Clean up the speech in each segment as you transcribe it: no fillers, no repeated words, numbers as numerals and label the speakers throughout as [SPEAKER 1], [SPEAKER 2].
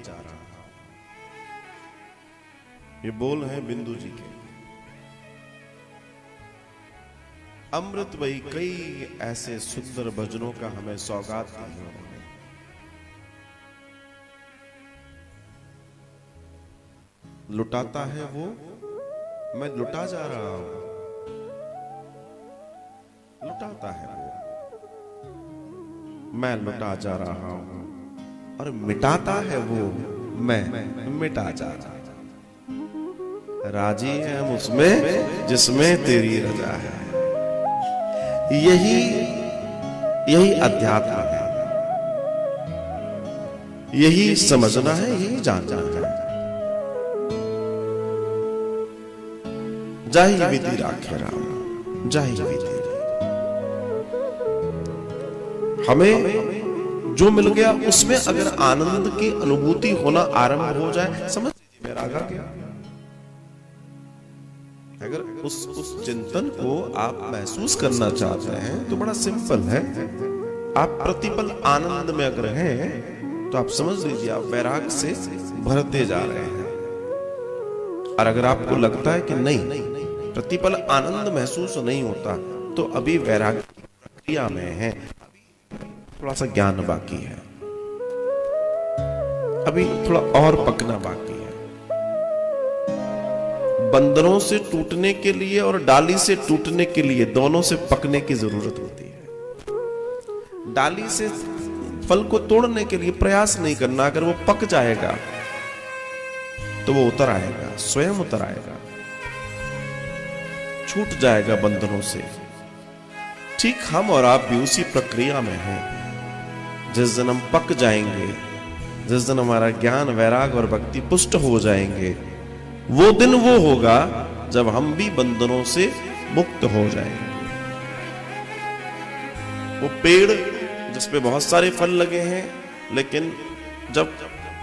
[SPEAKER 1] जा रहा हूं। ये बोल हैं बिंदु जी के। अमृत वही कई ऐसे सुंदर भजनों का हमें सौगात दी है उन्होंने। लुटाता है वो, मैं लुटा जा रहा हूं। लुटाता है वो, मैं लुटा जा रहा हूं। और मिटाता है वो, मैं मिटा जा रहा हूं। राजी है हम उसमें जिसमें तेरी रजा है। यही अध्यात्म है, यही समझना है, यही जानना है। जाहि विधि राखे राम, जाहि विधि। हमें जो मिल गया उसमें अगर आनंद की अनुभूति होना आरंभ हो जाए, समझ लीजिए वैराग आ गया। अगर उस चिंतन को आप महसूस करना चाहते हैं तो बड़ा सिंपल है। आप प्रतिपल आनंद में अगर हैं तो आप समझ लीजिए आप वैराग से भरते जा रहे हैं। और अगर आपको लगता है कि नहीं, प्रतिपल आनंद महसूस नहीं होता, तो अभी वैराग की प्रक्रिया में है, थोड़ा सा ज्ञान बाकी है, अभी थोड़ा और पकना बाकी है। बंधनों से टूटने के लिए और डाली से टूटने के लिए दोनों से पकने की जरूरत होती है। डाली से फल को तोड़ने के लिए प्रयास नहीं करना, अगर वो पक जाएगा तो वो उतर आएगा, स्वयं उतर आएगा, छूट जाएगा बंधनों से। ठीक हम और आप भी उसी प्रक्रिया में हैं। जिस दिन हम पक जाएंगे, जिस दिन हमारा ज्ञान वैराग और भक्ति पुष्ट हो जाएंगे, वो दिन वो होगा जब हम भी बंधनों से मुक्त हो जाएंगे। वो पेड़ जिसपे बहुत सारे फल लगे हैं, लेकिन जब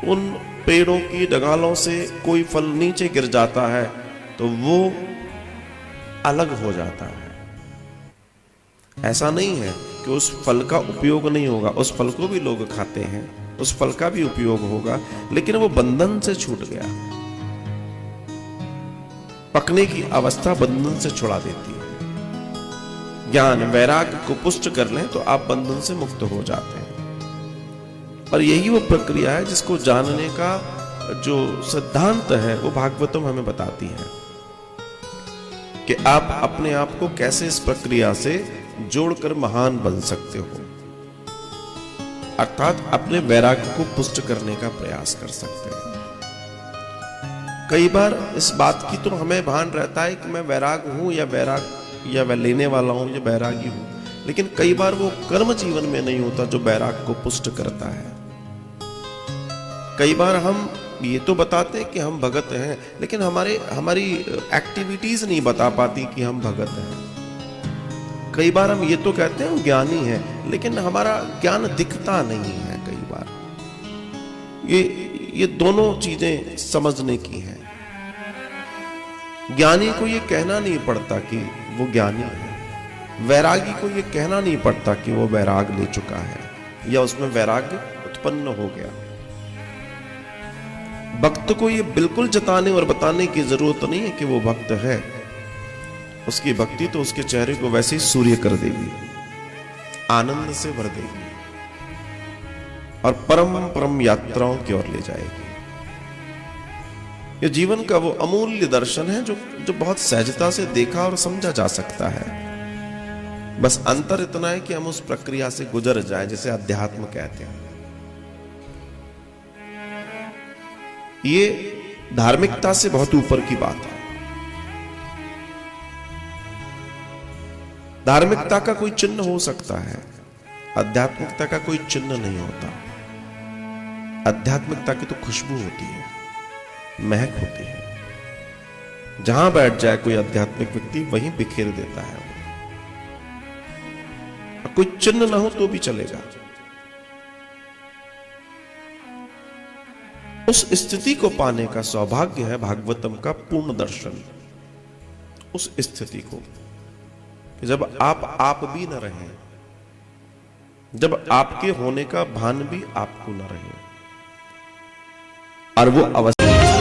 [SPEAKER 1] उन पेड़ों की डगालों से कोई फल नीचे गिर जाता है तो वो अलग हो जाता है। ऐसा नहीं है कि उस फल का उपयोग नहीं होगा, उस फल को भी लोग खाते हैं, उस फल का भी उपयोग होगा, लेकिन वो बंधन से छूट गया। पकने की अवस्था बंधन से छुड़ा देती है। ज्ञान वैराग को पुष्ट कर लें तो आप बंधन से मुक्त हो जाते हैं। और यही वो प्रक्रिया है जिसको जानने का जो सिद्धांत है वो भागवतम हमें बताती है कि आप अपने आप को कैसे इस प्रक्रिया से जोड़कर महान बन सकते हो, अर्थात अपने वैराग को पुष्ट करने का प्रयास कर सकते हैं। कई बार इस बात की तो हमें भान रहता है कि मैं वैराग हूं या वह लेने वाला हूं या वैरागी हूं, लेकिन कई बार वो कर्म जीवन में नहीं होता जो वैराग को पुष्ट करता है। कई बार हम ये तो बताते हैं कि हम भगत हैं, लेकिन हमारी एक्टिविटीज नहीं बता पाती कि हम भगत हैं। कई बार हम ये तो कहते हैं हम ज्ञानी हैं, लेकिन हमारा ज्ञान दिखता नहीं है। कई बार ये दोनों चीजें समझने की हैं। ज्ञानी को ये कहना नहीं पड़ता कि वो ज्ञानी है, वैरागी को ये कहना नहीं पड़ता कि वो वैराग ले चुका है या उसमें वैराग्य उत्पन्न हो गया। भक्त को ये बिल्कुल जताने और बताने की जरूरत नहीं है कि वो भक्त है। उसकी भक्ति तो उसके चेहरे को वैसे ही सूर्य कर देगी, आनंद से भर देगी और परम परम यात्राओं की ओर ले जाएगी। ये जीवन का वो अमूल्य दर्शन है जो बहुत सहजता से देखा और समझा जा सकता है। बस अंतर इतना है कि हम उस प्रक्रिया से गुजर जाएं, जिसे अध्यात्म कहते हैं। ये धार्मिकता से बहुत ऊपर की बात है। धार्मिकता का कोई चिन्ह हो सकता है, आध्यात्मिकता का कोई चिन्ह नहीं होता। आध्यात्मिकता की तो खुशबू होती है, महक होती है। जहां बैठ जाए कोई आध्यात्मिक व्यक्ति वहीं बिखेर देता है। कोई चिन्ह ना हो तो भी चलेगा। उस स्थिति को पाने का सौभाग्य है भागवतम का पूर्ण दर्शन। उस स्थिति को कि जब आप भी न रहें, जब आपके होने का भान भी आपको न रहे, और वो अवस्था